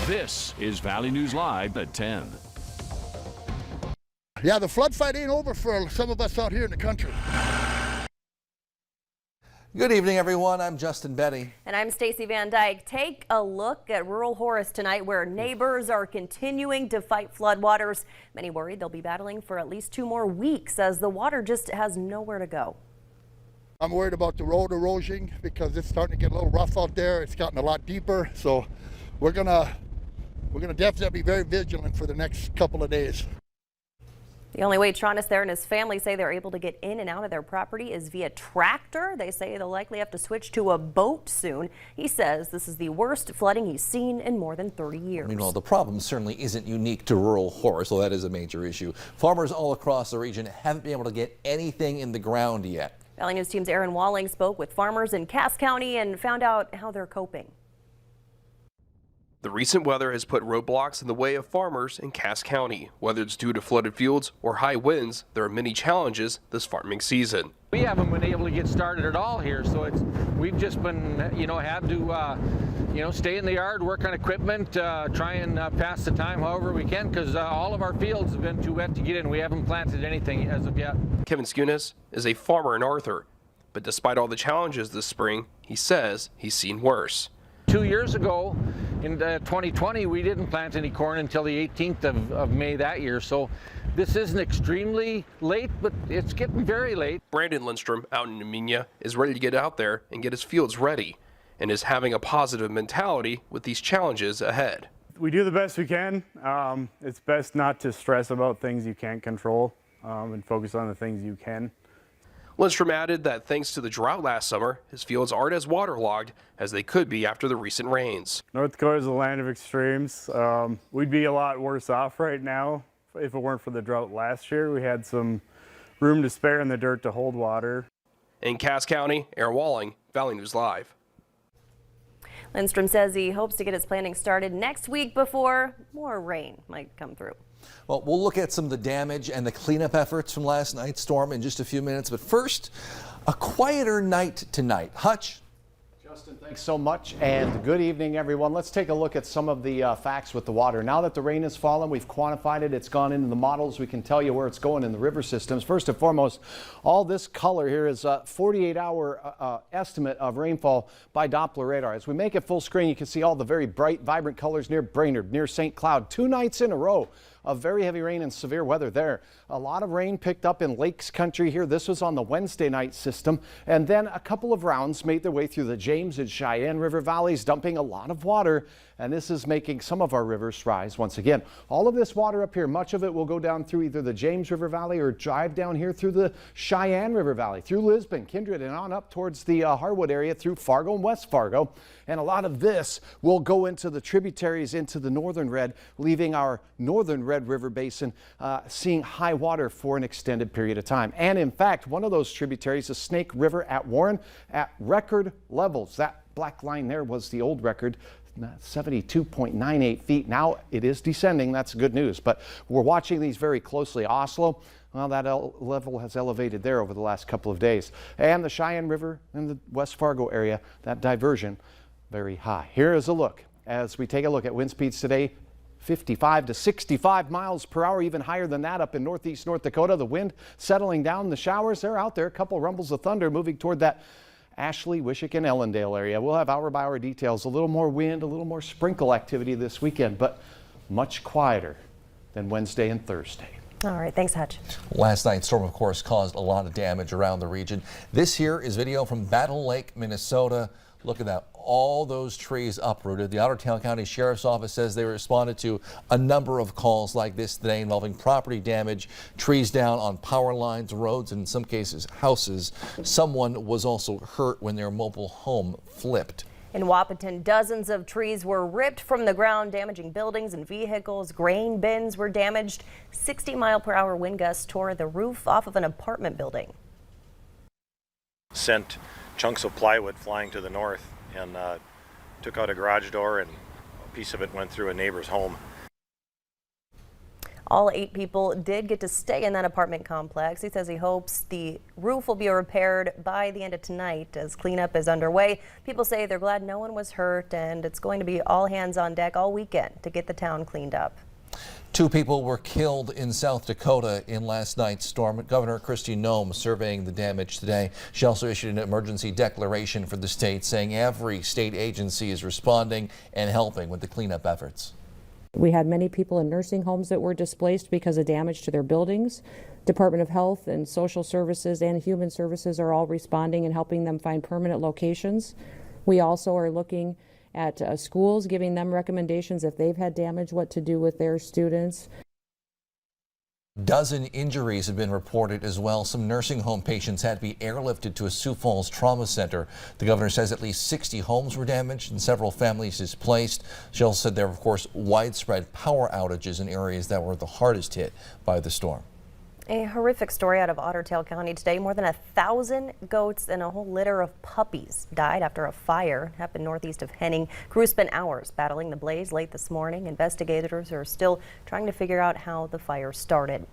This is Valley News Live at 10. Yeah, the flood fight ain't over for some of us out here in the country. Good evening, everyone. I'm Justin Betty. And I'm Stacy Van Dyke. Take a look at rural Horace tonight, where neighbors are continuing to fight floodwaters. Many worried they'll be battling for at least 2 more weeks as the water just has nowhere to go. I'm worried about the road erosion because it's starting to get a little rough out there. It's gotten a lot deeper, so we're gonna definitely be very vigilant for the next couple of days. The only way Tronis there and his family say they're able to get in and out of their property is via tractor. They say they'll likely have to switch to a boat soon. He says this is the worst flooding he's seen in more than 30 years. Meanwhile, the problem certainly isn't unique to rural Horace, so that is a major issue. Farmers all across the region haven't been able to get anything in the ground yet. Valley News Team's Aaron Walling spoke with farmers in Cass County and found out how they're coping. The recent weather has put roadblocks in the way of farmers in Cass County. Whether it's due to flooded fields or high winds, there are many challenges this farming season. We haven't been able to get started at all here, so we've just been, had to, stay in the yard, work on equipment, try and pass the time however we can, because all of our fields have been too wet to get in. We haven't planted anything as of yet. Kevin Skunis is a farmer in Arthur, but despite all the challenges this spring, he says he's seen worse. 2 years ago, in 2020, we didn't plant any corn until the 18th of May that year. So this isn't extremely late, but it's getting very late. Brandon Lindstrom out in Nemenia is ready to get out there and get his fields ready and is having a positive mentality with these challenges ahead. We do the best we can. It's best not to stress about things you can't control and focus on the things you can. Lindstrom added that thanks to the drought last summer, his fields aren't as waterlogged as they could be after the recent rains. North Dakota is a land of extremes. We'd be a lot worse off right now if it weren't for the drought last year. We had some room to spare in the dirt to hold water. In Cass County, Aaron Walling, Valley News Live. Lindstrom says he hopes to get his planting started next week before more rain might come through. Well, we'll look at some of the damage and the cleanup efforts from last night's storm in just a few minutes. But first, a quieter night tonight. Hutch? Justin, thanks so much, and good evening, everyone. Let's take a look at some of the facts with the water. Now that the rain has fallen, we've quantified it. It's gone into the models. We can tell you where it's going in the river systems. First and foremost, all this color here is a 48-hour estimate of rainfall by Doppler radar. As we make it full screen, you can see all the very bright, vibrant colors near Brainerd, near St. Cloud. 2 nights in a row of very heavy rain and severe weather there. A lot of rain picked up in Lakes Country here. This was on the Wednesday night system. And then a couple of rounds made their way through the James and Cheyenne River valleys, dumping a lot of water. And this is making some of our rivers rise once again. All of this water up here, much of it will go down through either the James River Valley or drive down here through the Cheyenne River Valley, through Lisbon, Kindred, and on up towards the Harwood area through Fargo and West Fargo. And a lot of this will go into the tributaries into the Northern Red, leaving our Northern Red River Basin seeing high water for an extended period of time. And in fact, one of those tributaries, the Snake River at Warren, at record levels. That black line there was the old record, 72.98 feet. Now it is descending. That's good news. But we're watching these very closely. Oslo, well, that level has elevated there over the last couple of days. And the Cheyenne River and the West Fargo area, that diversion, very high. Here is a look as we take a look at wind speeds today. 55 to 65 miles per hour, even higher than that up in northeast North Dakota. The wind settling down. The showers, they're out there. A couple rumbles of thunder moving toward that Ashley, Wishick, and Ellendale area. We'll have hour-by-hour details. A little more wind, a little more sprinkle activity this weekend, but much quieter than Wednesday and Thursday. All right, thanks, Hutch. Last night's storm, of course, caused a lot of damage around the region. This here is video from Battle Lake, Minnesota. Look at that, all those trees uprooted. The Ottertail County Sheriff's Office says they responded to a number of calls like this today involving property damage, trees down on power lines, roads, and in some cases houses. Someone was also hurt when their mobile home flipped. In Wahpeton, dozens of trees were ripped from the ground, damaging buildings and vehicles. Grain bins were damaged. 60-mile-per-hour wind gusts tore the roof off of an apartment building. Sent chunks of plywood flying to the north and took out a garage door, and a piece of it went through a neighbor's home. All 8 people did get to stay in that apartment complex. He says he hopes the roof will be repaired by the end of tonight as cleanup is underway. People say they're glad no one was hurt, and it's going to be all hands on deck all weekend to get the town cleaned up. 2 people were killed in South Dakota in last night's storm. Governor Kristi Noem surveying the damage today. She also issued an emergency declaration for the state, saying every state agency is responding and helping with the cleanup efforts. We had many people in nursing homes that were displaced because of damage to their buildings. Department of Health and Social Services and Human Services are all responding and helping them find permanent locations. We also are looking at schools, giving them recommendations if they've had damage, what to do with their students. Dozen injuries have been reported as well. Some nursing home patients had to be airlifted to a Sioux Falls trauma center. The governor says at least 60 homes were damaged and several families displaced. She also said there were, of course, widespread power outages in areas that were the hardest hit by the storm. A horrific story out of Otter Tail County today. More than 1,000 goats and a whole litter of puppies died after a fire. It happened northeast of Henning. Crews spent hours battling the blaze late this morning. Investigators are still trying to figure out how the fire started.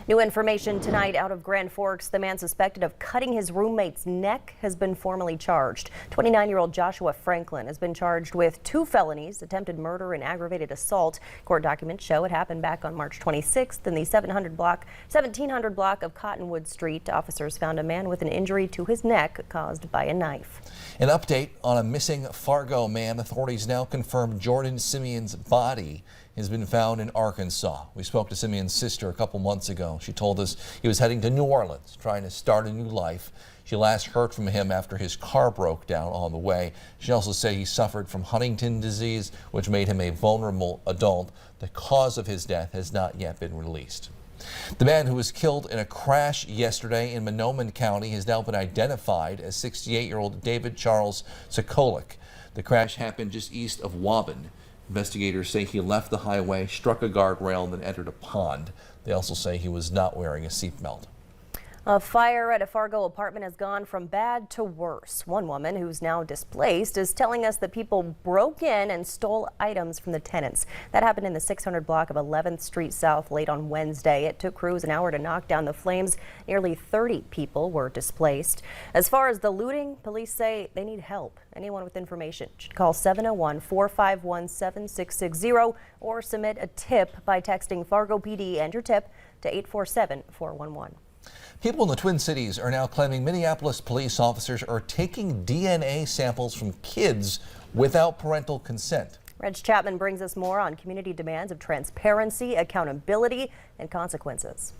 New information tonight out of Grand Forks. The man suspected of cutting his roommate's neck has been formally charged. 29-year-old Joshua Franklin has been charged with 2 felonies, attempted murder and aggravated assault. Court documents show it happened back on March 26th in the 1700 block of Cottonwood Street. Officers found a man with an injury to his neck caused by a knife. An update on a missing Fargo man. Authorities now confirm Jordan Simeon's body has been found in Arkansas. We spoke to Simeon's sister a couple months ago. She told us he was heading to New Orleans, trying to start a new life. She last heard from him after his car broke down on the way. She also said he suffered from Huntington's disease, which made him a vulnerable adult. The cause of his death has not yet been released. The man who was killed in a crash yesterday in Monoman County has now been identified as 68-year-old David Charles Sokolik. The crash happened just east of Waban. Investigators say he left the highway, struck a guardrail, and then entered a pond. They also say he was not wearing a seatbelt. A fire at a Fargo apartment has gone from bad to worse. One woman who's now displaced is telling us that people broke in and stole items from the tenants. That happened in the 600 block of 11th Street South late on Wednesday. It took crews an hour to knock down the flames. Nearly 30 people were displaced. As far as the looting, police say they need help. Anyone with information should call 701-451-7660 or submit a tip by texting Fargo PD and your tip to 847-411. People in the Twin Cities are now claiming Minneapolis police officers are taking DNA samples from kids without parental consent. Reg Chapman brings us more on community demands of transparency, accountability, and consequences.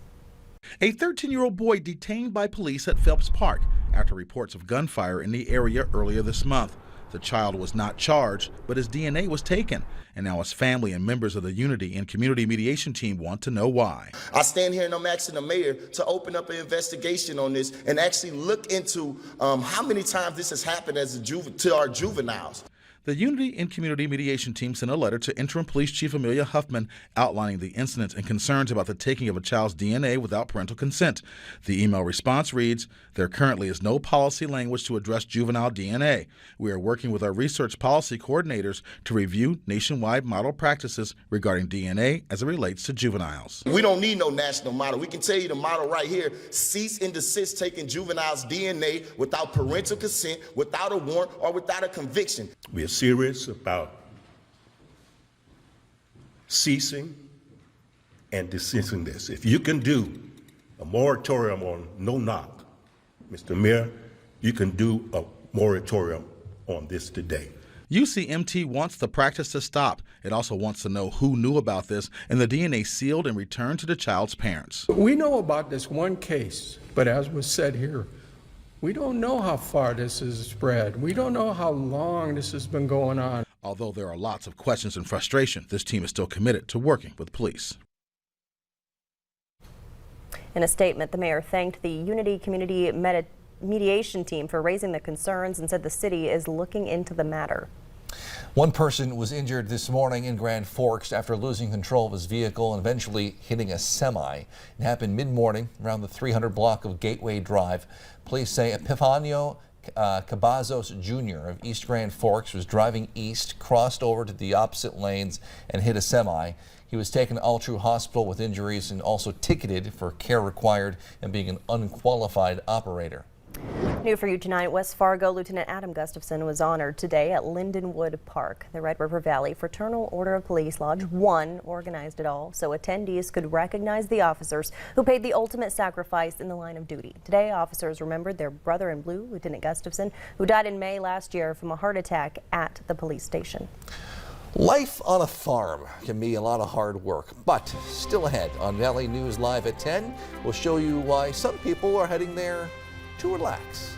A 13-year-old boy detained by police at Phelps Park after reports of gunfire in the area earlier this month. The child was not charged, but his DNA was taken. And now his family and members of the Unity and Community Mediation Team want to know why. I stand here and I'm asking the mayor to open up an investigation on this and actually look into how many times this has happened to our juveniles. The Unity and Community Mediation Team sent a letter to Interim Police Chief Amelia Huffman outlining the incident and concerns about the taking of a child's DNA without parental consent. The email response reads, "There currently is no policy language to address juvenile DNA. We are working with our research policy coordinators to review nationwide model practices regarding DNA as it relates to juveniles." We don't need no national model. We can tell you the model right here. Cease and desist taking juveniles' DNA without parental consent, without a warrant, or without a conviction. We are serious about ceasing and desisting this. If you can do a moratorium on no knock, Mr. Mayor, you can do a moratorium on this today. UCMT wants the practice to stop. It also wants to know who knew about this and the DNA sealed and returned to the child's parents. We know about this one case, but as was said here, we don't know how far this has spread. We don't know how long this has been going on. Although there are lots of questions and frustration, this team is still committed to working with police. In a statement, the mayor thanked the Unity Community Mediation Team for raising the concerns and said the city is looking into the matter. One person was injured this morning in Grand Forks after losing control of his vehicle and eventually hitting a semi. It happened mid-morning around the 300 block of Gateway Drive. Police say Epifanio Cabazos Jr. of East Grand Forks was driving east, crossed over to the opposite lanes, and hit a semi. He was taken to Altru Hospital with injuries and also ticketed for care required and being an unqualified operator. New for you tonight, West Fargo Lieutenant Adam Gustafson was honored today at Lindenwood Park. The Red River Valley Fraternal Order of Police Lodge 1 organized it all so attendees could recognize the officers who paid the ultimate sacrifice in the line of duty. Today, officers remembered their brother in blue, Lieutenant Gustafson, who died in May last year from a heart attack at the police station. Life on a farm can be a lot of hard work, but still ahead on Valley News Live at 10, we'll show you why some people are heading there to relax.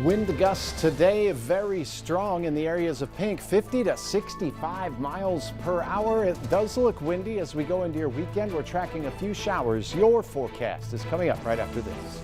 Wind gusts today very strong in the areas of pink, 50 to 65 miles per hour. It does look windy as we go into your weekend. We're tracking a few showers. Your forecast is coming up right after this.